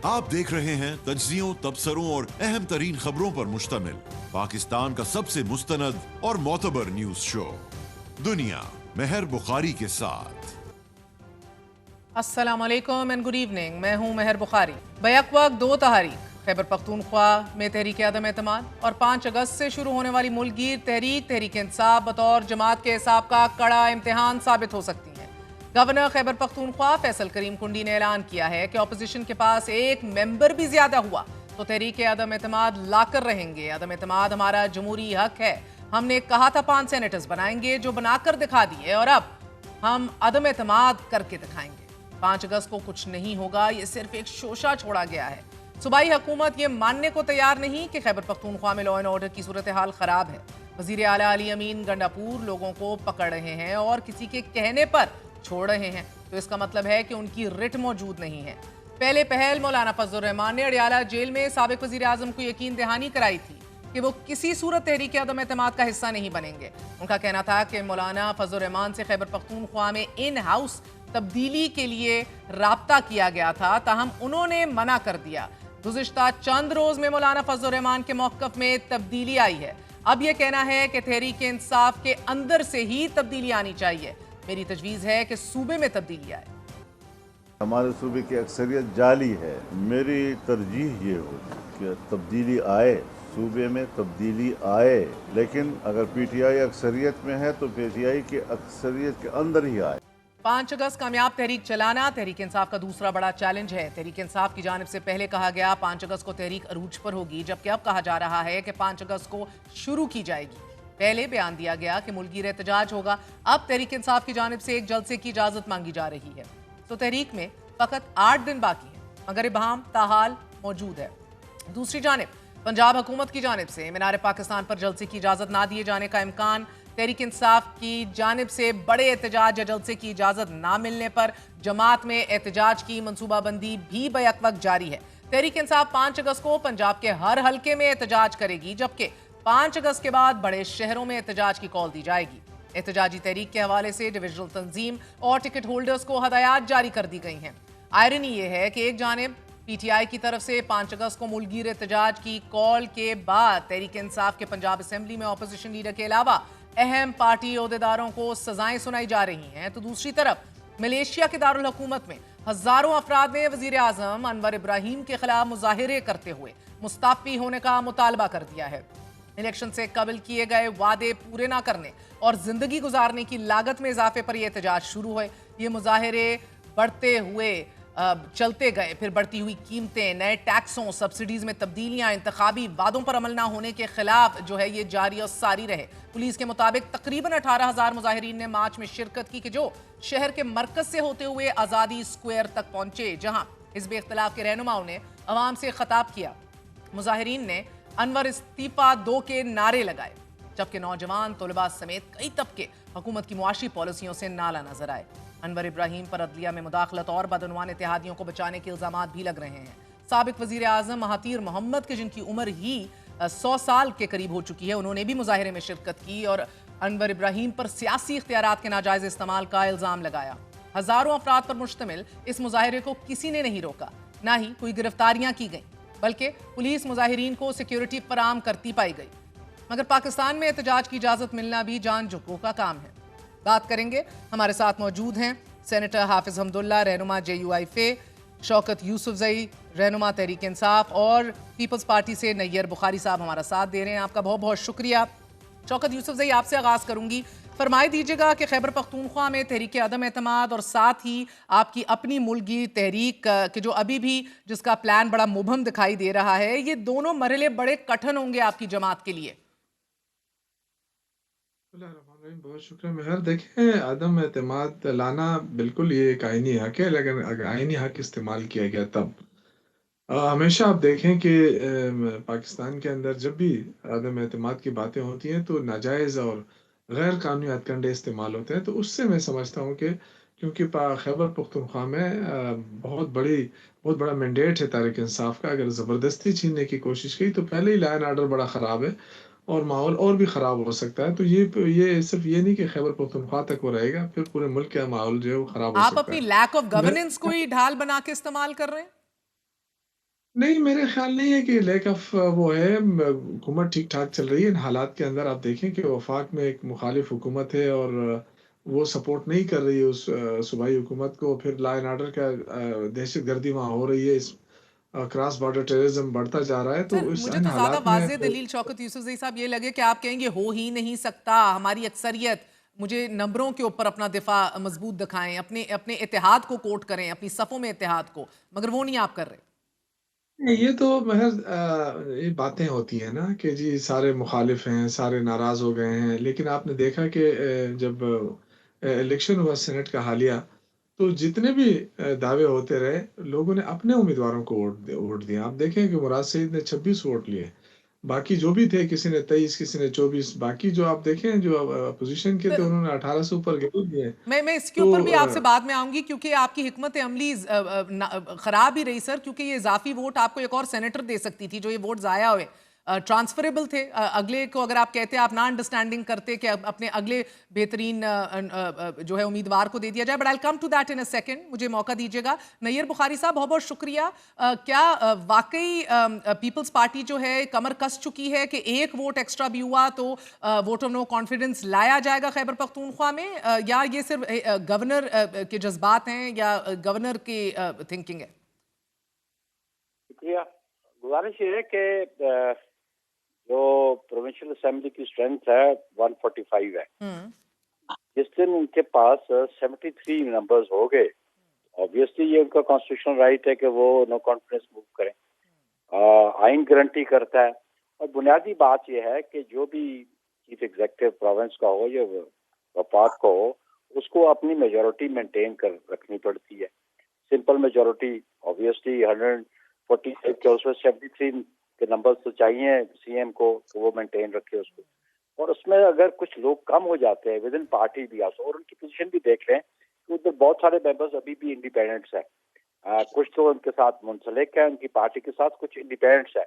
آپ دیکھ رہے ہیں تجزیوں، تبصروں اور اہم ترین خبروں پر مشتمل پاکستان کا سب سے مستند اور معتبر نیوز شو دنیا مہر بخاری کے ساتھ۔ السلام علیکم اینڈ گڈ ایوننگ، میں ہوں مہر بخاری۔ بیک وقت دو تحریک خیبر پختونخوا میں تحریک عدم اعتماد اور 5 اگست سے شروع ہونے والی ملک گیر تحریک انصاف بطور جماعت کے حساب کا کڑا امتحان ثابت ہو سکتی ہیں۔ گورنر خیبر پختونخوا فیصل کریم کنڈی نے اعلان کیا ہے کہ اپوزیشن کے پاس ایک ممبر بھی زیادہ ہوا تو تحریک عدم اعتماد لا کر رہیں گے۔ عدم اعتماد ہمارا جمہوری حق ہے، ہم نے کہا تھا 5 سینیٹرز بنائیں گے جو بنا کر دکھا دیے، اور اب ہم عدم اعتماد کر کے دکھائیں گے۔ 5 اگست کو کچھ نہیں ہوگا، یہ صرف ایک شوشہ چھوڑا گیا ہے۔ صوبائی حکومت یہ ماننے کو تیار نہیں کہ خیبر پختونخوا میں لا اینڈ آرڈر کی صورتحال خراب ہے۔ وزیر اعلیٰ علی امین گنڈاپور لوگوں کو پکڑ رہے ہیں اور کسی کے کہنے پر چھوڑ رہے ہیں، تو اس کا مطلب ہے کہ ان کی رٹ موجود نہیں ہے۔ پہلے پہل مولانا فضل الرحمان نے اڈیالہ جیل میں سابق وزیر اعظم کو یقین دہانی کرائی تھی کہ وہ کسی صورت تحریک عدم اعتماد کا حصہ نہیں بنیں گے۔ ان کا کہنا تھا کہ مولانا فضل الرحمان سے خیبر پختونخوا میں ان ہاؤس تبدیلی کے لیے رابطہ کیا گیا تھا، تاہم انہوں نے منع کر دیا۔ گزشتہ چند روز میں مولانا فضل الرحمان کے موقف میں تبدیلی آئی ہے۔ اب یہ کہنا ہے کہ تحریک انصاف کے اندر سے ہی تبدیلی آنی چاہیے۔ میری تجویز ہے کہ صوبے میں تبدیلی آئے۔ ہمارے صوبے کی اکثریت جعلی ہے، میری ترجیح یہ ہو کہ تبدیلی آئے، صوبے میں تبدیلی آئے، لیکن اگر پی ٹی آئی اکثریت میں ہے تو پی ٹی آئی کی اکثریت کے اندر ہی آئے۔ 5 اگست کامیاب تحریک چلانا تحریک انصاف کا دوسرا بڑا چیلنج ہے۔ تحریک انصاف کی جانب سے پہلے کہا گیا 5 اگست کو تحریک عروج پر ہوگی، جبکہ اب کہا جا رہا ہے کہ 5 اگست کو شروع کی جائے گی۔ پہلے بیان دیا گیا کہ ملک گیر احتجاج ہوگا، اب تحریک انصاف کی جانب سے ایک جلسے کی اجازت مانگی جا رہی ہے۔ تو تحریک میں فقط 8 دن باقی ہیں، مگر ابہام تاحال موجود ہے۔ دوسری جانب پنجاب حکومت کی جانب سے مینار پاکستان پر جلسے کی اجازت نہ دیے جانے کا امکان۔ تحریک انصاف کی جانب سے بڑے احتجاج یا جلسے کی اجازت نہ ملنے پر جماعت میں احتجاج کی منصوبہ بندی بھی بیک وقت جاری ہے۔ تحریک انصاف 5 اگست کو پنجاب کے ہر حلقے میں احتجاج کرے گی، جبکہ 5 اگست کے بعد بڑے شہروں میں احتجاج کی کال دی جائے گی۔ احتجاجی تحریک کے حوالے سے ڈویژنل تنظیم اور ٹکٹ ہولڈرز کو ہدایات جاری کر دی گئی ہیں۔ آئرنی یہ ہے کہ ایک جانب پی ٹی آئی کی طرف سے 5 اگست کو ملک گیر احتجاج کی کال کے بعد تحریک انصاف کے پنجاب اسمبلی میں اپوزیشن لیڈر کے علاوہ اہم پارٹی عہدیداروں کو سزائیں سنائی جا رہی ہیں، تو دوسری طرف ملیشیا کے دارالحکومت میں ہزاروں افراد نے وزیر اعظم انور ابراہیم کے خلاف مظاہرے کرتے ہوئے مستعفی ہونے کا مطالبہ کر دیا ہے۔ الیکشن سے قبل کیے گئے وعدے پورے نہ کرنے اور زندگی گزارنے کی لاگت میں اضافے پر یہ احتجاج شروع ہوئے۔ یہ مظاہرے بڑھتے ہوئے چلتے گئے، پھر بڑھتی ہوئی قیمتیں، نئے ٹیکسوں، سبسڈیز میں تبدیلیاں، انتخابی وعدوں پر عمل نہ ہونے کے خلاف یہ جاری اور ساری رہے۔ پولیس کے مطابق تقریباً 18,000 مظاہرین نے مارچ میں شرکت کی کہ جو شہر کے مرکز سے ہوتے ہوئے آزادی اسکوائر تک پہنچے، جہاں حزب اختلاف کے رہنماؤں نے عوام سے خطاب کیا۔ مظاہرین نے انور استعفیٰ دو کے نعرے لگائے، جبکہ نوجوان، طلباء سمیت کئی طبقے حکومت کی معاشی پالیسیوں سے نالاں نظر آئے۔ انور ابراہیم پر عدلیہ میں مداخلت اور بدعنوان اتحادیوں کو بچانے کے الزامات بھی لگ رہے ہیں۔ سابق وزیر اعظم مہاتیر محمد کے جن کی عمر ہی 100 سال کے قریب ہو چکی ہے، انہوں نے بھی مظاہرے میں شرکت کی اور انور ابراہیم پر سیاسی اختیارات کے ناجائز استعمال کا الزام لگایا۔ ہزاروں افراد پر مشتمل اس مظاہرے کو کسی نے نہیں روکا، نہ ہی کوئی گرفتاریاں کی گئیں، بلکہ پولیس مظاہرین کو سیکیورٹی فراہم کرتی پائی گئی۔ مگر پاکستان میں احتجاج کی اجازت ملنا بھی جان جھکوں کا کام ہے۔ بات کریں گے، ہمارے ساتھ موجود ہیں سینیٹر حافظ حمداللہ رہنما جے یو آئی فے، شوکت یوسفزئی رہنما تحریک انصاف، اور پیپلز پارٹی سے نیئر بخاری صاحب ہمارا ساتھ دے رہے ہیں۔ آپ کا بہت بہت شکریہ۔ شوکت یوسفزئی، آپ سے آغاز کروں گی، فرمائے دیجیے گا کہ خیبر پختونخوا میں تحریک عدم اعتماد اور ساتھ ہی آپ کی اپنی ملک گیر تحریک کہ جو ابھی بھی جس کا پلان بڑا مبہم دکھائی دے رہا ہے، یہ دونوں مرحلے بڑے کٹھن ہوں گے آپ کی جماعت کے لیے۔ بہت شکریہ مہر۔ دیکھیں، عدم اعتماد لانا بالکل یہ ایک آئینی حق ہے، لیکن اگر آئینی حق استعمال کیا گیا تب ہمیشہ آپ دیکھیں کہ پاکستان کے اندر جب بھی عدم اعتماد کی باتیں ہوتی ہیں تو ناجائز اور غیر قانونی ہتھ کنڈے استعمال ہوتے ہیں۔ تو اس سے میں سمجھتا ہوں کہ کیونکہ خیبر پختونخوا میں بہت بڑا مینڈیٹ ہے تحریک انصاف کا، اگر زبردستی چھیننے کی کوشش کی تو پہلے ہی لا اینڈ آرڈر بڑا خراب ہے اور ماحول اور بھی خراب ہو سکتا ہے۔ تو یہ صرف یہ نہیں کہ خیبر پختونخوا تک وہ رہے گا، پھر پورے ملک کا ماحول جو ہے وہ خراب ہو سکتا ہے۔ آپ اپنی لیک آف گورننس کو ہی ڈھال بنا کے استعمال کر رہے ہیں؟ نہیں، میرے خیال نہیں ہے کہ لیک آف وہ ہے، حکومت ٹھیک ٹھاک چل رہی ہے ان حالات کے اندر. آپ دیکھیں کہ وفاق میں ایک مخالف حکومت ہے اور وہ سپورٹ نہیں کر رہی ہے اس صوبائی حکومت کو. پھر لا اینڈ آرڈر کا دہشت گردی وہاں ہو رہی ہے، اس کراس بارڈر ٹیررزم بڑھتا جا رہا ہے. سر تو اس مجھے ان تو زیادہ حالات میں واضح دلیل شوکت یوسفزئی صاحب یہ لگے کہ آپ کہیں گے ہو ہی نہیں سکتا، ہماری اکثریت، مجھے نمبروں کے اوپر اپنا دفاع مضبوط دکھائیں، اپنے اتحاد کو کوٹ کریں، اپنی صفوں میں اتحاد کو، مگر وہ نہیں آپ کر رہے. یہ تو محض یہ باتیں ہوتی ہیں نا کہ جی سارے مخالف ہیں، سارے ناراض ہو گئے ہیں. لیکن آپ نے دیکھا کہ جب الیکشن ہوا سینٹ کا حالیہ، تو جتنے بھی دعوے ہوتے رہے، لوگوں نے اپنے امیدواروں کو ووٹ دیا. آپ دیکھیں کہ مراد سعید نے 26 ووٹ لیے، باقی جو بھی تھے کسی نے 23، کسی نے 24، باقی جو آپ دیکھیں جو اپوزیشن کے تھے انہوں نے 18 سے اوپر گئے دیے. میں اس کے تو اوپر بھی آپ سے بعد میں آؤں گی، کیونکہ آپ کی حکمت عملی خراب ہی رہی سر، کیونکہ یہ اضافی ووٹ آپ کو ایک اور سینیٹر دے سکتی تھی جو یہ ووٹ ضائع ہوئے، ٹرانسفریبل تھے. اگلے کو اگر آپ کہتے آپ نہ انڈرسٹینڈنگ کرتے کہ اپنے اگلے بہترین جو ہے امیدوار کو دے دیا جائے. But I come to that in a second, مجھے موقع دیجیے گا. نیر بخاری صاحب بہت بہت شکریہ. کیا واقعی پیپلز پارٹی جو ہے کمر کس چکی ہے کہ ایک ووٹ ایکسٹرا بھی ہوا تو ووٹ آف نو کانفیڈنس لایا جائے گا خیبر پختونخوا میں، یا یہ صرف گورنر کے جذبات ہیں یا گورنر کی تھنکنگ ہے؟ شکریہ. گزارش یہ ہے کہ جو پروونشل اسمبلی کی اسٹرینتھ ہے 145 ہے. جس دن ان کے پاس 73 نمبرز ہو گئے، obviously یہ ان کا کانسٹیٹیوشنل رائٹ ہے کہ وہ نو کانفیڈنس موو کریں. آئین گارنٹی کرتا ہے. اور بنیادی بات یہ ہے کہ جو بھی چیف ایگزیکٹو پروونس کا ہو یا وفاق کا ہو، اس کو اپنی میجورٹی مینٹین کر رکھنی پڑتی ہے. سمپل میجورٹی obviously 148 کے اس میں 73 کے نمبر تو چاہیے سی ایم کو کہ وہ مینٹین رکھے اس کو. اور اس میں اگر کچھ لوگ کم ہو جاتے ہیں ود ان پارٹی بھی آسو، اور ان کی پوزیشن بھی دیکھ لیں کہ ادھر بہت سارے ممبرز ابھی بھی انڈیپینڈنٹس ہیں. کچھ تو ان کے ساتھ منسلک ہیں ان کی پارٹی کے ساتھ، کچھ انڈیپینڈنٹس ہیں.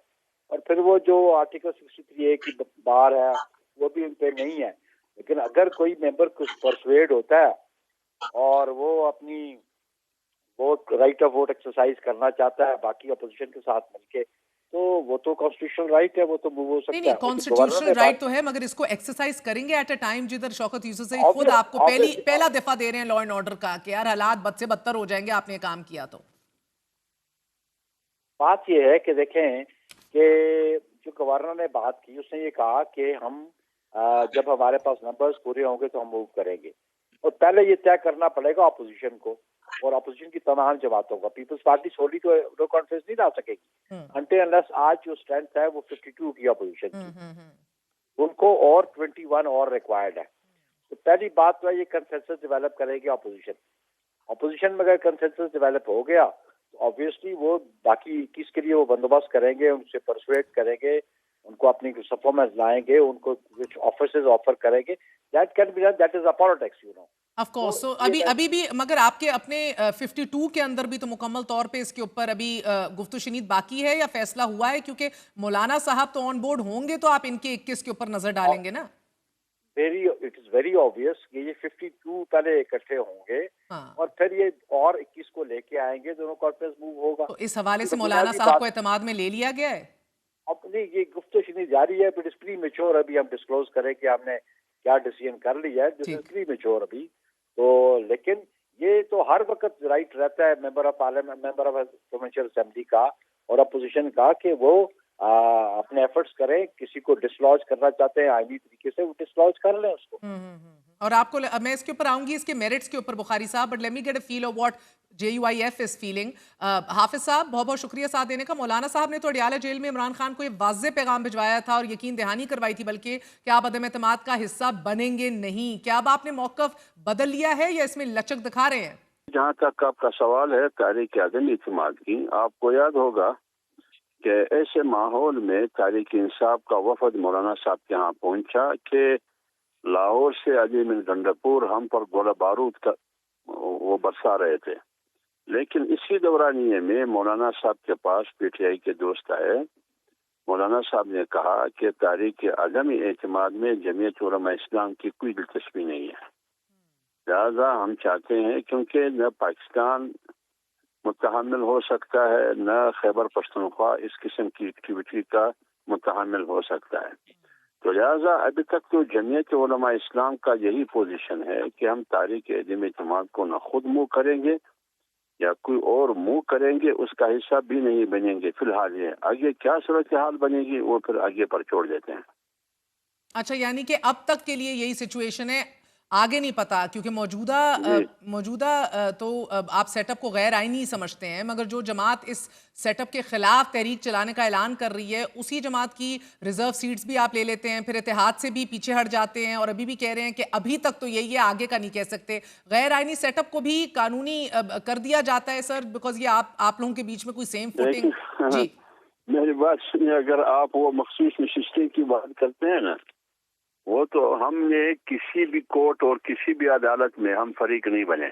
اور پھر وہ جو آرٹیکل 63A کی بار ہے وہ بھی ان پہ نہیں ہے. لیکن اگر کوئی ممبر کچھ پرسویڈ ہوتا ہے اور وہ اپنی vote right of vote exercise کرنا چاہتا ہے باقی اپوزیشن کے ساتھ مل کے، تو وہ تو کانسٹیٹیوشنل رائٹ ہے، وہ تو موو ہو نہیں سکتا نہیں، ہے. لیکن گورنر کانسٹیٹیوشنل نے رائٹ بات تو ہے، مگر اس کو ایکسرسائز کریں گے ایٹ اے ٹائم جدھر شوکت یوسفزئی خود آپ کو پہلا دفعہ دے رہے ہیں لا اینڈ آرڈر کا کہ یار حالات بد سے بدتر ہو جائیں گے آپ نے کام کیا تو. بات یہ ہے کہ دیکھیں کہ جو گورنر نے بات کی اس نے یہ کہا کہ ہم جب ہمارے پاس نمبرز پورے ہوں گے تو ہم موو کریں گے. اور پہلے یہ طے کرنا پڑے گا اپوزیشن کو اور اپوزیشن کی تمام جماعتوں کا. پیپلز پارٹی سولی تو نو کانفیڈنس نہیں لا سکے گی انٹل انلیس آج جو اسٹرینتھ ہے وہ 52 کی اپوزیشن کی، ان کو اور 21 اور ریکوائرڈ ہے. تو پہلی بات تو ہے یہ کنسنسس ڈیولپ کرے گی اپوزیشن میں اگر کنسنسس ڈیولپ ہو گیا تو obviously وہ باقی 21 کے لیے وہ بندوبست کریں گے، ان سے پرسویٹ کریں گے، ان کو اپنی صفوں میں لائیں گے، ان کو کچھ آفرز آفر کریں گے. That can be done, that is a politics you know. Of course. تو ابھی بھی مگر آپ کے اپنے 52 کے اندر بھی تو مکمل طور پہ اس کے اوپر ابھی گفت و شنید باقی ہے یا فیصلہ ہوا ہے؟ کیونکہ مولانا صاحب تو آن بورڈ ہوں گے تو آپ ان کے 21 کے اوپر نظر ڈالیں گے نا. اٹ از ویری آبویس کہ یہ 52 پہلے اکٹھے ہوں گے اور پھر یہ اور 21 کو لے کے آئیں گے، دونوں کانفرنس موو ہوگا. تو اس حوالے سے مولانا صاحب کو اعتماد میں لے لیا گیا ہے؟ اپنی یہ گفتگو شنید جاری ہے، بٹ اٹس پری میچور. ابھی ہم ڈسکلوز کریں کہ ہم نے کیا ڈیسیژن کر لیا ہے. دس از پری میچور ابھی تو. لیکن یہ تو ہر وقت رائٹ رہتا ہے member of parliament, member of provincial assembly کا اور اپوزیشن کا کہ وہ اپنے ایفرٹس کریں. کسی کو ڈسلوج کرنا چاہتے ہیں آئینی طریقے سے، وہ ڈسلوج کر لیں اس کو. اور آپ کو میں اس کے اوپر آؤں گی اس کے میرٹس کے اوپر بخاری صاحب، but let me get a feel of what JUIF is feeling. Hafiz صاحب بہت بہت شکریہ ساتھ دینے کا. مولانا صاحب نے تو اڈیالہ جیل میں عمران خان کو یہ واضح پیغام بھجوایا تھا اور یقین دہانی کروائی تھی بلکہ کہ آپ عدم اعتماد کا حصہ بنیں گے نہیں. کیا اب آپ نے موقف بدل لیا ہے یا اس میں لچک دکھا رہے ہیں؟ جہاں تک آپ کا سوال ہے تحریک عدم اعتماد کی، آپ کو یاد ہوگا کہ ایسے ماحول میں تحریک انصاف کا وفد مولانا صاحب کے ہاں پہنچا کہ لاہور سے عظیم گنڈپور ہم پر گولہ بارود کا وہ برسا رہے تھے. لیکن اسی دورانیے میں مولانا صاحب کے پاس PTI کے دوست آئے. مولانا صاحب نے کہا کہ تحریک عدم اعتماد میں جمعیت علماء اسلام کی کوئی دلچسپی نہیں ہے، لہذا ہم چاہتے ہیں کیونکہ نہ پاکستان متحمل ہو سکتا ہے، نہ خیبر پختونخوا اس قسم کی ایکٹیویٹی کا متحمل ہو سکتا ہے. تو لہٰذا ابھی تک تو جمعیت علماء اسلام کا یہی پوزیشن ہے کہ ہم تحریک عدم اعتماد کو نہ خود منہ کریں گے یا کوئی اور منہ کریں گے، اس کا حصہ بھی نہیں بنیں گے. فی الحال یہ آگے کیا صورتحال بنے گی وہ پھر آگے پر چھوڑ دیتے ہیں. اچھا، یعنی کہ اب تک کے لیے یہی سچویشن ہے، آگے نہیں پتا، کیونکہ موجودہ تو آپ سیٹ اپ کو غیر آئینی سمجھتے ہیں، مگر جو جماعت اس سیٹ اپ کے خلاف تحریک چلانے کا اعلان کر رہی ہے اسی جماعت کی ریزرو سیٹس بھی آپ لے لیتے ہیں، پھر اتحاد سے بھی پیچھے ہٹ جاتے ہیں اور ابھی بھی کہہ رہے ہیں کہ ابھی تک تو یہی ہے، آگے کا نہیں کہہ سکتے. غیر آئینی سیٹ اپ کو بھی قانونی کر دیا جاتا ہے سر، بیکاز یہ آپ لوگوں کے بیچ میں کوئی سیم فوٹنگ. جی میری بات سنیے، اگر آپ وہ مخصوص نشستیں کی بات کرتے ہیں نا، وہ تو ہم نے کسی بھی کورٹ اور کسی بھی عدالت میں ہم فریق نہیں بنے،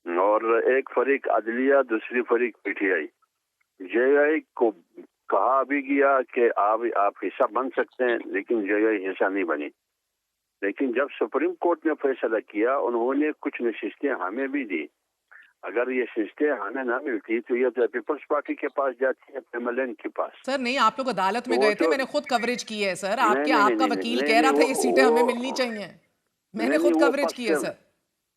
اور ایک فریق عدلیہ، دوسری فریق پی ٹی آئی. جے آئی کو کہا بھی گیا کہ آپ حصہ بن سکتے ہیں، لیکن جے آئی حصہ نہیں بنی. لیکن جب سپریم کورٹ نے فیصلہ کیا، انہوں نے کچھ نشستیں ہمیں بھی دی. اگر یہ نشستیں ہمیں نہ ملتی تو یہ تو پیپلز پارٹی کے پاس جاتی ہے، ایم ایل این کے پاس. سر نہیں، آپ لوگ عدالت میں گئے تھے، میں نے خود کوریج کی ہے سر. آپ کا وکیل کہہ رہا تھا یہ سیٹیں ہمیں ملنی چاہیے، میں نے خود کوریج کی ہے سر.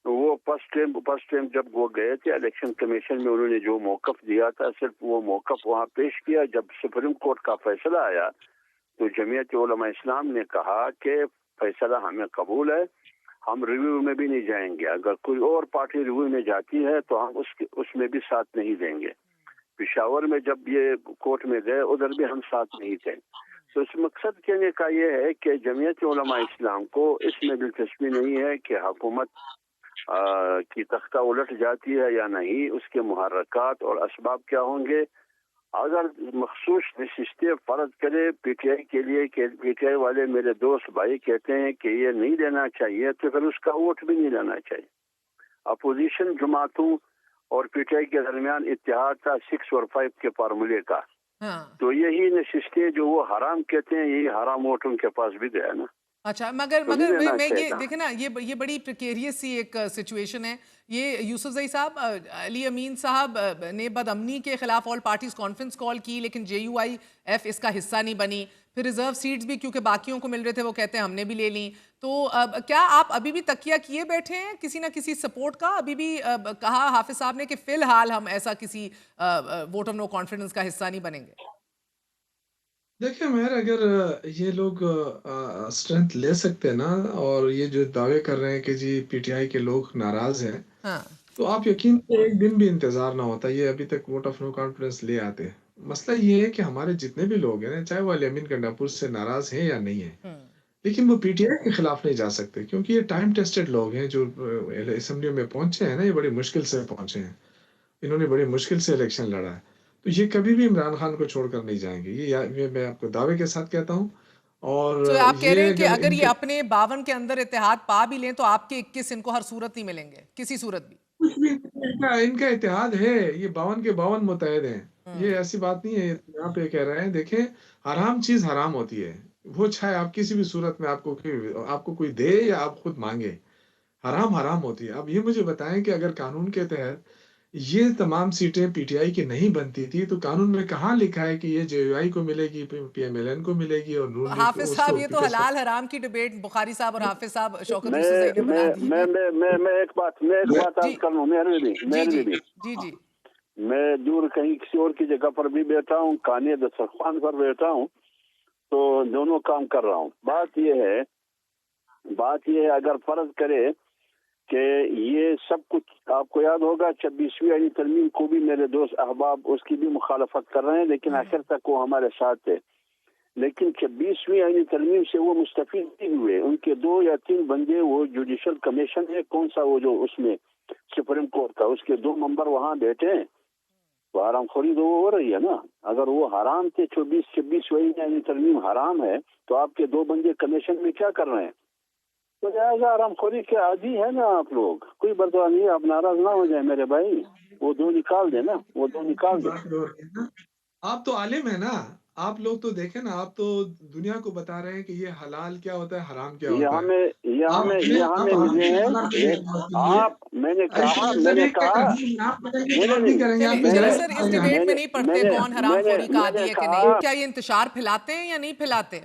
وہ فرسٹ ٹائم جب وہ گئے تھے الیکشن کمیشن میں، انہوں نے جو موقف دیا تھا صرف وہ موقف وہاں پیش کیا. جب سپریم کورٹ کا فیصلہ آیا تو جمعیت علماء اسلام نے کہا کہ فیصلہ ہمیں قبول ہے، ہم ریویو میں بھی نہیں جائیں گے. اگر کوئی اور پارٹی ریویو میں جاتی ہے تو ہم اس میں بھی ساتھ نہیں دیں گے. پشاور میں جب یہ کورٹ میں گئے ادھر بھی ہم ساتھ نہیں تھے. تو اس مقصد کہنے کا یہ ہے کہ جمعیت علماء اسلام کو اس میں دلچسپی نہیں ہے کہ حکومت کی تختہ الٹ جاتی ہے یا نہیں، اس کے محرکات اور اسباب کیا ہوں گے. اگر مخصوص نشستیں فرض کرے پی ٹی آئی کے لیے کہ پی ٹی آئی والے میرے دوست بھائی کہتے ہیں کہ یہ نہیں دینا چاہیے، تو پھر اس کا ووٹ بھی نہیں لینا چاہیے. اپوزیشن جماعتوں اور پی ٹی آئی کے درمیان اتحاد تھا 6 اور 5 کے فارمولے کا. تو یہی نشستیں جو وہ حرام کہتے ہیں، یہی حرام ووٹ ان کے پاس بھی گیا نا. اچھا، مگر میں یہ دیکھیں نا، یہ بڑی پریکیریس سی ایک سچویشن ہے. یہ یوسف زئی صاحب، علی امین صاحب نے بدامنی کے خلاف آل پارٹیز کانفرنس کال کی، لیکن جے یو آئی ایف اس کا حصہ نہیں بنی. پھر ریزرو سیٹس بھی کیونکہ باقیوں کو مل رہے تھے وہ کہتے ہیں ہم نے بھی لے لیں. تو کیا آپ ابھی بھی تکیہ کیے بیٹھے ہیں کسی نہ کسی سپورٹ کا؟ ابھی بھی کہا حافظ صاحب نے کہ فی الحال ہم ایسا کسی ووٹ آف نو کانفیڈنس کا حصہ نہیں بنیں گے. دیکھیں مہر، اگر یہ لوگ اسٹرینتھ لے سکتے ہیں نا، اور یہ جو دعوے کر رہے ہیں کہ جی پی ٹی آئی کے لوگ ناراض ہیں، تو آپ یقین ایک دن بھی انتظار نہ ہوتا، یہ ابھی تک ووٹ آف نو کانفیڈنس لے آتے. مسئلہ یہ ہے کہ ہمارے جتنے بھی لوگ ہیں، چاہے وہ علی امین گنڈاپور سے ناراض ہیں یا نہیں ہیں، لیکن وہ پی ٹی آئی کے خلاف نہیں جا سکتے، کیونکہ یہ ٹائم ٹیسٹڈ لوگ ہیں جو اسمبلی میں پہنچے ہیں نا. یہ بڑی مشکل سے پہنچے ہیں، انہوں نے بڑی مشکل سے الیکشن لڑا ہے. تو یہ کبھی بھی عمران خان کو چھوڑ کر نہیں جائیں گے، یہ میں آپ کو دعوے کے ساتھ کہتا ہوں. اور تو آپ کہہ رہے ہیں کہ اگر یہ اپنے 52 کے اندر اتحاد پا بھی لیں تو آپ کے 21 ان کو ہر صورت نہیں ملیں گے، کسی صورت بھی؟ کچھ بھی ان کا اتحاد ہے، یہ 52 کے 52 متحد ہیں. یہ ایسی بات نہیں ہے یہاں پہ کہہ رہے ہیں. دیکھیں، حرام چیز حرام ہوتی ہے، وہ چاہے آپ کسی بھی صورت میں آپ کو کوئی دے یا آپ خود مانگے، حرام حرام ہوتی ہے. اب یہ مجھے بتائیں کہ اگر قانون کے تحت یہ تمام سیٹیں پی ٹی آئی کی نہیں بنتی تھی تو قانون میں کہاں لکھا ہے کہ یہ جے یو آئی کو ملے گی، پی ایم ایل این کو ملے گی اور نون لیگ کو؟ حافظ صاحب، یہ تو حلال حرام کی ڈیبیٹ بخاری صاحب اور حافظ صاحب شوکت یوسف زئی نے بنا دی ہے. میں ایک بات عرض کر لوں، جی میں دور کہیں کسی اور کی جگہ پر بھی بیٹھا ہوں، کانے دسترخوان پر بیٹھا ہوں، تو دونوں کام کر رہا ہوں. بات یہ ہے اگر فرض کرے کہ یہ سب کچھ آپ کو یاد ہوگا 26ویں آئینی ترمیم کو بھی میرے دوست احباب اس کی بھی مخالفت کر رہے ہیں، لیکن آخر تک وہ ہمارے ساتھ تھے. لیکن 26ویں آئینی ترمیم سے وہ مستفید نہیں ہوئے. ان کے 2 یا 3 بندے، وہ جوڈیشل کمیشن ہے کون سا، وہ جو اس میں سپریم کورٹ کا، اس کے 2 ممبر وہاں بیٹھے ہیں. وہ حرام خوری تو وہ ہو رہی ہے نا. اگر وہ حرام تھے، 26ویں آئینی ترمیم حرام ہے، تو آپ کے 2 بندے کمیشن میں کیا کر رہے ہیں؟ تو لہٰذا حرام خوری کے عادی ہے نا آپ لوگ. کوئی بدوا نہیں، آپ ناراض نہ ہو جائیں میرے بھائی. وہ 2 نکال دیں نا، وہ 2 نکال دیں. آپ تو عالم ہیں نا، آپ لوگ تو دیکھیں نا، آپ تو دنیا کو بتا رہے ہیں کہ یہ حلال کیا ہوتا ہے، حرام کیا یہ ہوتا ہے. ہمیں یہ آپ ہمیں اپنے یہ آپ ہمیں ہم ملے سے ہیں. منع کریں یہ اس بات کے لیے. میں نے ایسے کہا مطلب یہ کہ ہم آپ کریں گے نہیں تو نہیں ہم بھی نہیں کریں گے، آپ چلے میں بجائے سر ہم اس کریں گے. ڈبیٹ میں میں نہیں نے میں پڑتے نے کون حرام خوری کا میں عادی نے ہے کہ کہا نہیں. کیا یہ انتشار پھیلاتے ہیں یا نہیں پھیلاتے؟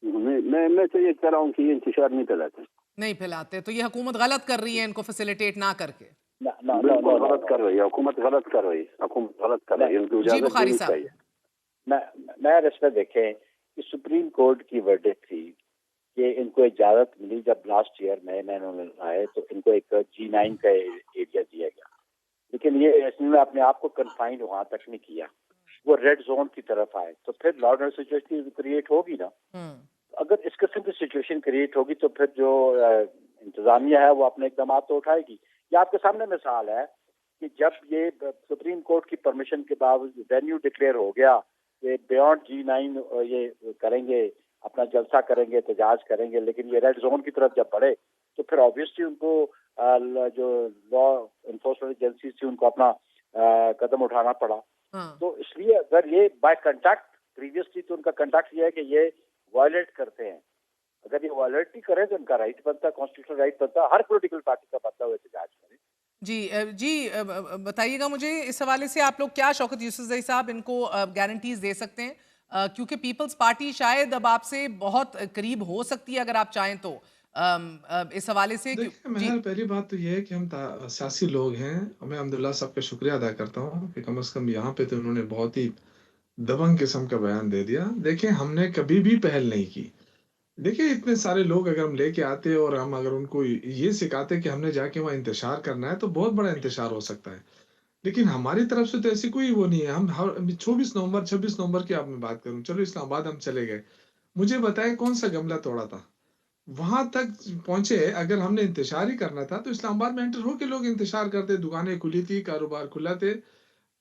میں تو یہ کہہ رہا ہوں کہ یہ انتشار نہیں پھیلاتے. نہیں پھیلاتے. تو یہ حکومت غلط کر رہی ہے ان کو فیسیلیٹیٹ نہ کر کے. بالکل غلط کر رہی ہے حکومت، غلط کر رہی ہے حکومت، غلط کر رہی ہے. ان کو جی اجازت بخاری دینی صاحب. چاہیے. میں اس میں دیکھیں کہ سپریم کورٹ کی ورڈکٹ تھی کہ ان کو اجازت ملی جب لاسٹ ایئر نئے نئے انہوں نے آئے تو ان کو ایک G9 کا ایریا دیا گیا، لیکن یہ اس نے اپنے آپ کو کنفائنڈ وہاں تک نہیں کیا، وہ ریڈ زون کی طرف آئے. تو پھر law and order situation create ہوگی نا. اگر اس قسم کی سچویشن کریٹ ہوگی تو پھر جو انتظامیہ ہے وہ اپنے اقدامات تو اٹھائے گی. یہ آپ کے سامنے مثال ہے کہ جب یہ سپریم کورٹ کی پرمیشن کے باوجود وینیو ڈکلیئر ہو گیا کہ بیونڈ G9 یہ کریں گے، اپنا جلسہ کریں گے، احتجاج کریں گے، لیکن یہ ریڈ زون کی طرف جب بڑھے تو پھر آبویسلی ان کو جو لا انفورسمنٹ ایجنسیز تھی ان کو اپنا قدم اٹھانا پڑا. تو اس لیے اگر یہ بائی کنٹیکٹ پریویسلی تو ان کا کنٹیکٹ یہ ہے کہ یہ وائلیٹ کرتے ہیں. اگر یہ وائلیٹ نہیں کرے تو ان کا رائٹ بنتا ہے، کانسٹیٹیوشنل رائٹ بنتا ہے، ہر پولیٹیکل پارٹی کا بنتا ہے وہ احتجاج کرے. جی بتائیے گا مجھے اس حوالے سے آپ لوگ کیا شوکت یوسفزئی صاحب ان کو گارنٹیز دے سکتے ہیں، کیونکہ پیپلز پارٹی شاید اب آپ سے بہت قریب ہو سکتی ہے اگر آپ چاہیں تو اس حوالے سے. دیکھیں جی مہر، پہلی بات تو یہ ہے کہ ہم سیاسی لوگ ہیں. میں الحمدللہ صاحب کا شکریہ ادا کرتا ہوں کہ کم از کم یہاں پہ تو انہوں نے بہت ہی دبنگ قسم کا بیان دے دیا. دیکھیں ہم نے کبھی بھی پہل نہیں کی. دیکھیں اتنے سارے لوگ اگر ہم لے کے آتے اور ہم اگر ان کو یہ سکھاتے کہ ہم نے جا کے وہاں انتشار کرنا ہے تو بہت بڑا انتشار ہو سکتا ہے، لیکن ہماری طرف سے تو ایسی کوئی وہ نہیں ہے. ہم 24 نومبر 26 نومبر کی آپ میں بات کروں، چلو اسلام آباد ہم چلے گئے، مجھے بتائیں کون سا گملہ توڑا تھا؟ وہاں تک پہنچے. اگر ہم نے انتشار ہی کرنا تھا تو اسلام آباد میں انٹر ہو کے لوگ انتشار کرتے. دکانیں کھلی تھی، کاروبار کھلا تھے،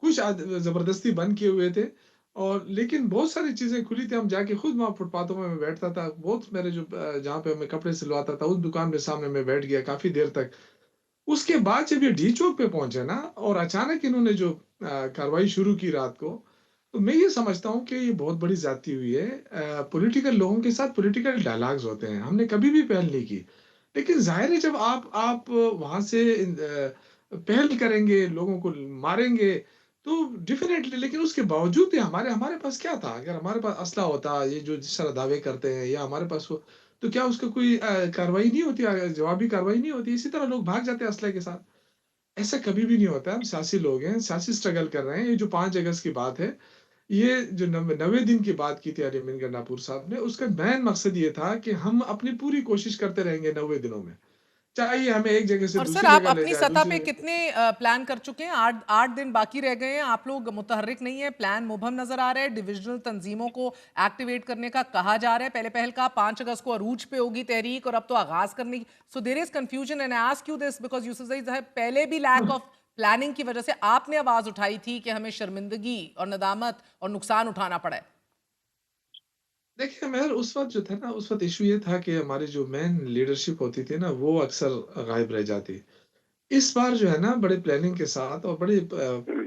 کچھ زبردستی بند کیے ہوئے تھے، اور لیکن بہت ساری چیزیں کھلی تھی. ہم جا کے خود وہاں فٹ پاتھوں میں بیٹھتا تھا. بہت میرے جو جہاں پہ میں کپڑے سلواتا تھا اس دکان کے سامنے میں بیٹھ گیا کافی دیر تک. اس کے بعد جب یہ ڈی چوک پہ پہنچے نا اور اچانک انہوں نے جو کاروائی شروع کی رات کو، تو میں یہ سمجھتا ہوں کہ یہ بہت بڑی زیادتی ہوئی ہے. پولیٹیکل لوگوں کے ساتھ پولیٹیکل ڈائلاگز ہوتے ہیں، ہم نے کبھی بھی پہل نہیں کی. لیکن ظاہر ہے جب آپ وہاں سے پہل کریں گے، لوگوں کو ماریں گے تو ڈیفینیٹلی. لیکن اس کے باوجود بھی ہمارے پاس کیا تھا؟ اگر ہمارے پاس اسلحہ ہوتا، یہ جو جس طرح دعوے کرتے ہیں، یا ہمارے پاس وہ، تو کیا اس کا کوئی کاروائی نہیں ہوتی، جوابی کاروائی نہیں ہوتی؟ اسی طرح لوگ بھاگ جاتے ہیں اسلحے کے ساتھ. ایسا کبھی بھی نہیں ہوتا. ہم سیاسی لوگ ہیں، سیاسی سٹرگل کر رہے ہیں. یہ جو 5 اگست کی بات ہے، یہ جو 90 دن کی بات کی تھی علی امین گنڈاپور صاحب نے، اس کا مین مقصد یہ تھا کہ ہم اپنی پوری کوشش کرتے رہیں گے 90 دنوں میں، چاہیے ہمیں ایک جگہ سے اور سر دوسری آپ جگہ لے اپنی جائے، سطح دوسری پہ جگہ. کتنے پلان کر چکے ہیں؟ 8 دن باقی رہ گئے ہیں، آپ لوگ متحرک نہیں ہیں، پلان مبہم نظر آ رہا ہے، ڈویژنل تنظیموں کو ایکٹیویٹ کرنے کا کہا جا رہا ہے. پہلے پہل کا 5 اگست کو عروج پہ ہوگی تحریک اور اب تو آغاز کرنے کی. So there is confusion and I ask you this because Yousafzai صاحب پہلے بھی لیک آف پلاننگ کی وجہ سے آپ نے آواز اٹھائی تھی کہ ہمیں شرمندگی اور ندامت اور نقصان اٹھانا پڑا ہے. دیکھیں مہر، اس وقت جو تھا نا، اس وقت ایشو یہ تھا کہ ہماری جو مین لیڈرشپ ہوتی تھی نا وہ اکثر غائب رہ جاتی. اس بار جو ہے نا بڑے پلاننگ کے ساتھ اور بڑے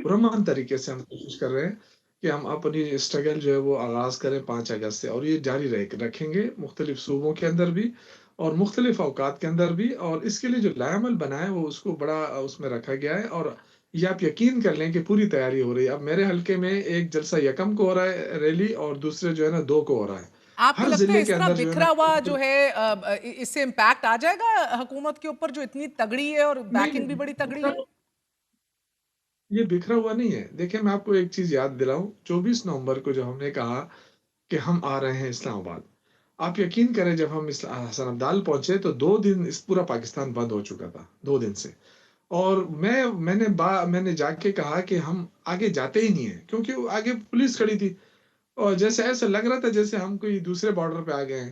پرامن طریقے سے ہم کوشش کر رہے ہیں کہ ہم اپنی اسٹرگل جو ہے وہ آغاز کریں 5 اگست سے، اور یہ جاری رکھیں گے مختلف صوبوں کے اندر بھی اور مختلف اوقات کے اندر بھی. اور اس کے لیے جو لائے عمل بنا ہے وہ اس کو بڑا اس میں رکھا گیا ہے. اور یہ آپ یقین کر لیں کہ پوری تیاری ہو رہی ہے. اب میرے حلقے میں ایک جلسہ 1 کو ہو رہا ہے ریلی، اور دوسرے جو ہے نا 2 کو ہو رہا ہے. آپ کو ہر لگتا ہے ضلع اس کے طرح اندر جو ہے نا، بکھرا ہوا جو ہے اس سے امپیکٹ آ جائے گا حکومت کے اوپر جو اتنی تگڑی ہے اور نہیں بیکنگ بھی بڑی تگڑی ہے؟ نہیں، یہ بکھرا ہوا نہیں ہے. دیکھیں میں آپ کو ایک چیز یاد دلاؤں، 24 نومبر کو جو ہم نے کہا کہ ہم آ رہے ہیں اسلام آباد، آپ یقین کریں جب ہم حسن عبدال پہنچے تو 2 دن اس پورا پاکستان بند ہو چکا تھا، 2 دن سے. اور میں نے جا کے کہا کہ ہم آگے جاتے ہی نہیں ہیں، کیونکہ آگے پولیس کھڑی تھی اور جیسے ایسا لگ رہا تھا جیسے ہم کوئی دوسرے بارڈر پہ آ گئے ہیں.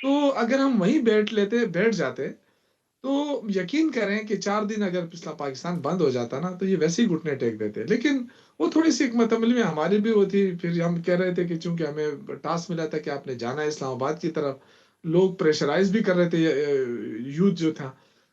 تو اگر ہم وہیں بیٹھ جاتے تو یقین کریں کہ 4 دن اگر پچھلا پاکستان بند ہو جاتا نا تو یہ ویسے ہی گھٹنے ٹیک دیتے. لیکن وہ تھوڑی سی حکمت عملی میں ہماری بھی وہ تھی. پھر ہم کہہ رہے تھے کہ چونکہ ہمیں ٹاسک ملا تھا کہ آپ نے جانا ہے اسلام آباد کی طرف، لوگ پریشرائز بھی کر رہے تھے، یوتھ جو تھا.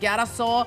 1100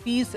30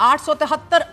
873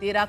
13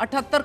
78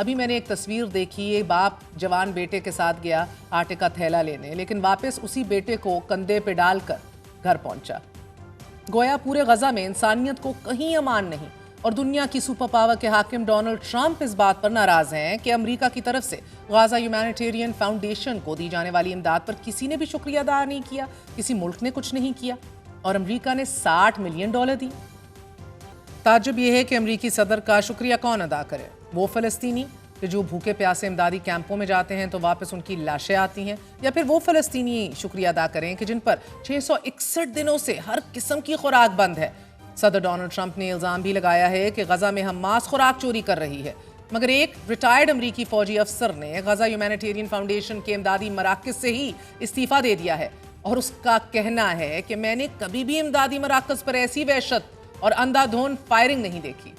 ابھی میں نے ایک تصویر دیکھی، ایک باپ جوان بیٹے کے ساتھ گیا آٹے کا تھیلا لینے، لیکن واپس اسی بیٹے کو کندھے پہ ڈال کر گھر پہنچا۔ گویا پورے غزہ میں انسانیت کو کہیں امان نہیں، اور دنیا کی سپر پاور کے حاکم ڈونلڈ ٹرمپ اس بات پر ناراض ہیں کہ امریکہ کی طرف سے غزہ ہیومینیٹیرین فاؤنڈیشن کو دی جانے والی امداد پر کسی نے بھی شکریہ ادا نہیں کیا، کسی ملک نے کچھ نہیں کیا، اور امریکہ نے $60 ملین دی۔ تعجب یہ ہے کہ امریکی صدر کا شکریہ کون ادا کرے؟ وہ فلسطینی کہ جو بھوکے پیاسے امدادی کیمپوں میں جاتے ہیں تو واپس ان کی لاشیں آتی ہیں، یا پھر وہ فلسطینی شکریہ ادا کریں کہ جن پر 661 دنوں سے ہر قسم کی خوراک بند ہے؟ صدر ڈونلڈ ٹرمپ نے الزام بھی لگایا ہے کہ غزہ میں حماس خوراک چوری کر رہی ہے، مگر ایک ریٹائرڈ امریکی فوجی افسر نے غزہ ہیومینیٹیرین فاؤنڈیشن کے امدادی مراکز سے ہی استعفیٰ دے دیا ہے، اور اس کا کہنا ہے کہ میں نے کبھی بھی امدادی مراکز پر ایسی وحشت اور اندھا دھند فائرنگ نہیں دیکھی۔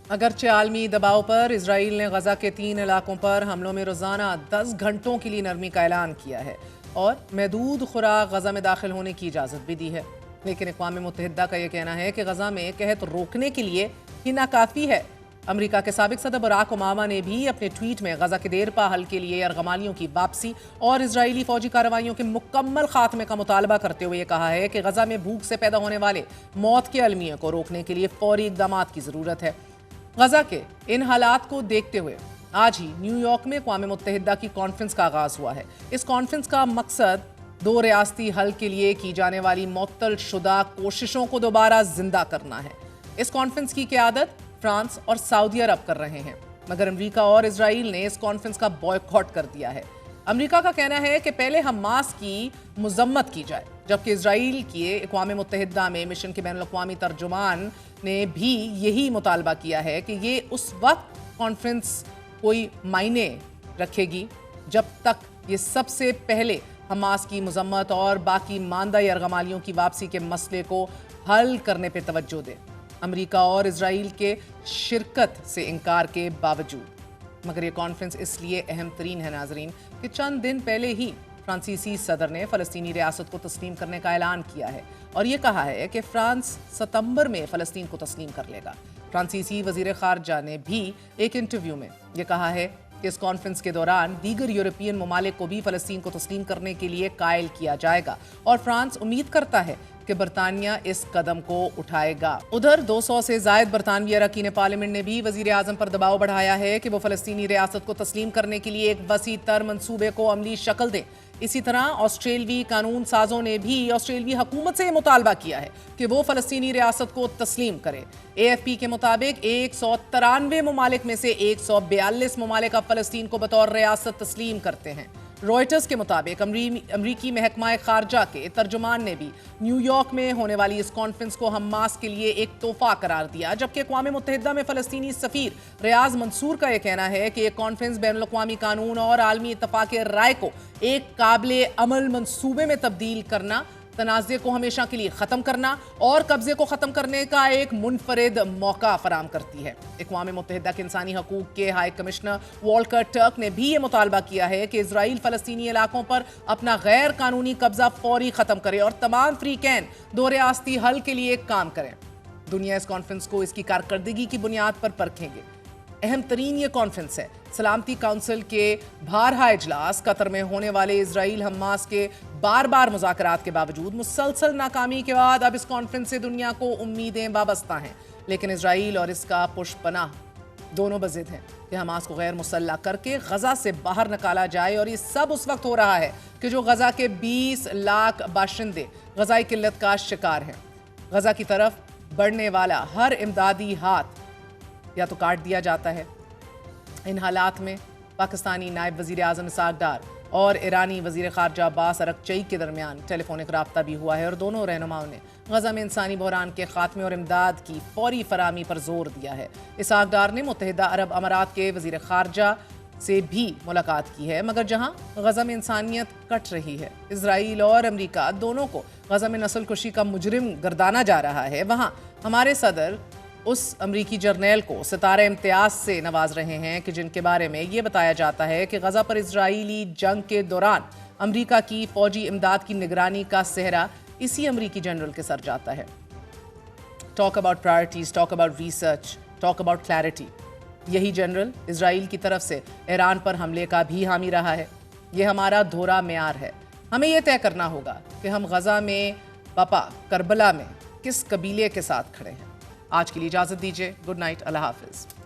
اگرچہ عالمی دباؤ پر اسرائیل نے غزہ کے 3 علاقوں پر حملوں میں روزانہ 10 گھنٹوں کے لیے نرمی کا اعلان کیا ہے اور محدود خوراک غزہ میں داخل ہونے کی اجازت بھی دی ہے، لیکن اقوام متحدہ کا یہ کہنا ہے کہ غزہ میں قحط روکنے کے لیے ہی ناکافی ہے۔ امریکہ کے سابق صدر براک اوباما نے بھی اپنے ٹویٹ میں غزہ کے دیرپا حل کے لیے ارغمالیوں کی واپسی اور اسرائیلی فوجی کارروائیوں کے مکمل خاتمے کا مطالبہ کرتے ہوئے کہا ہے کہ غزہ میں بھوک سے پیدا ہونے والے موت کے المیہ کو روکنے کے لیے فوری اقدامات کی ضرورت ہے۔ غزہ کے ان حالات کو دیکھتے ہوئے آج ہی نیو یارک میں اقوام متحدہ کی کانفرنس کا آغاز ہوا ہے۔ اس کانفرنس کا مقصد 2 ریاستی حل کے لیے کی جانے والی معطل شدہ کوششوں کو دوبارہ زندہ کرنا ہے۔ اس کانفرنس کی قیادت فرانس اور سعودی عرب کر رہے ہیں، مگر امریکہ اور اسرائیل نے اس کانفرنس کا بائیکاٹ کر دیا ہے۔ امریکہ کا کہنا ہے کہ پہلے حماس کی مذمت کی جائے، جبکہ اسرائیل کے اقوام متحدہ میں مشن کے بین الاقوامی ترجمان نے بھی یہی مطالبہ کیا ہے کہ یہ اس وقت کانفرنس کوئی معنی رکھے گی جب تک یہ سب سے پہلے حماس کی مذمت اور باقی ماندہ یرغمالیوں کی واپسی کے مسئلے کو حل کرنے پہ توجہ دے۔ امریکہ اور اسرائیل کے شرکت سے انکار کے باوجود، مگر یہ کانفرنس اس لیے اہم ترین ہے ناظرین کہ چند دن پہلے ہی فرانسیسی صدر نے فلسطینی ریاست کو تسلیم کرنے کا اعلان کیا ہے اور یہ کہا ہے کہ فرانس ستمبر میں فلسطین کو تسلیم کر لے گا۔ فرانسیسی وزیر خارجہ نے بھی ایک انٹرویو میں یہ کہا ہے کہ اس کانفرنس کے دوران دیگر یورپین ممالک کو بھی فلسطین کو تسلیم کرنے کے لیے قائل کیا جائے گا، اور فرانس امید کرتا ہے کہ برطانیہ اس قدم کو اٹھائے گا۔ ادھر 200 سے زائد برطانوی اراکین پارلیمنٹ نے بھی وزیر اعظم پر دباؤ بڑھایا ہے کہ وہ فلسطینی ریاست کو تسلیم کرنے کے لیے ایک وسیع تر منصوبے کو عملی شکل دیں۔ اسی طرح آسٹریلوی قانون سازوں نے بھی آسٹریلوی حکومت سے یہ مطالبہ کیا ہے کہ وہ فلسطینی ریاست کو تسلیم کرے۔ AFP کے مطابق 193 ممالک میں سے 142 ممالک اب فلسطین کو بطور ریاست تسلیم کرتے ہیں۔ رائٹرز کے مطابق امریکی محکمہ خارجہ کے ترجمان نے بھی نیو یارک میں ہونے والی اس کانفرنس کو حماس کے لیے ایک تحفہ قرار دیا، جبکہ اقوام متحدہ میں فلسطینی سفیر ریاض منصور کا یہ کہنا ہے کہ یہ کانفرنس بین الاقوامی قانون اور عالمی اتفاق رائے کو ایک قابل عمل منصوبے میں تبدیل کرنا، تنازع کو ہمیشہ کے لیے ختم کرنا اور قبضے کو ختم کرنے کا ایک منفرد موقع فراہم کرتی ہے۔ اقوام متحدہ کے انسانی حقوق کے ہائی کمشنر والکر ٹرک نے بھی یہ مطالبہ کیا ہے کہ اسرائیل فلسطینی علاقوں پر اپنا غیر قانونی قبضہ فوری ختم کرے اور تمام فریقین 2 ریاستی حل کے لیے کام کریں۔ دنیا اس کانفرنس کو اس کی کارکردگی کی بنیاد پر پرکھیں گے۔ اہم ترین یہ کانفرنس ہے۔ سلامتی کونسل کے بارہا اجلاس قطر میں ہونے والے اسرائیل حماس کے بار بار مذاکرات کے باوجود مسلسل ناکامی کے بعد اب اس کانفرنس سے دنیا کو امیدیں وابستہ ہیں، لیکن اسرائیل اور اس کا پش پناہ دونوں بضد ہیں کہ حماس کو غیر مسلح کر کے غزہ سے باہر نکالا جائے، اور یہ سب اس وقت ہو رہا ہے کہ جو غزہ کے 20 لاکھ باشندے غذائی قلت کا شکار ہیں۔ غزہ کی طرف بڑھنے والا ہر امدادی ہاتھ یا تو کاٹ دیا جاتا ہے۔ ان حالات میں پاکستانی نائب وزیر اعظم اسحاق ڈار اور ایرانی وزیر خارجہ عباس ارغچی کے درمیان ٹیلی فونک رابطہ بھی ہوا ہے، اور دونوں رہنماؤں نے غزہ میں انسانی بحران کے خاتمے اور امداد کی فوری فراہمی پر زور دیا ہے۔ اسحاق ڈار نے متحدہ عرب امارات کے وزیر خارجہ سے بھی ملاقات کی ہے، مگر جہاں غزہ میں انسانیت کٹ رہی ہے، اسرائیل اور امریکہ دونوں کو غزہ میں نسل کشی کا مجرم گردانا جا رہا ہے، وہاں ہمارے صدر اس امریکی جرنیل کو ستارہ امتیاز سے نواز رہے ہیں کہ جن کے بارے میں یہ بتایا جاتا ہے کہ غزہ پر اسرائیلی جنگ کے دوران امریکہ کی فوجی امداد کی نگرانی کا سہرا اسی امریکی جنرل کے سر جاتا ہے۔ Talk about priorities, talk about research, talk about clarity. یہی جنرل اسرائیل کی طرف سے ایران پر حملے کا بھی حامی رہا ہے۔ یہ ہمارا دھورا معیار ہے۔ ہمیں یہ طے کرنا ہوگا کہ ہم غزہ میں بپا کربلا میں کس قبیلے کے ساتھ کھڑے ہیں۔ آج کے لیے اجازت دیجیے، گڈ نائٹ، اللہ حافظ۔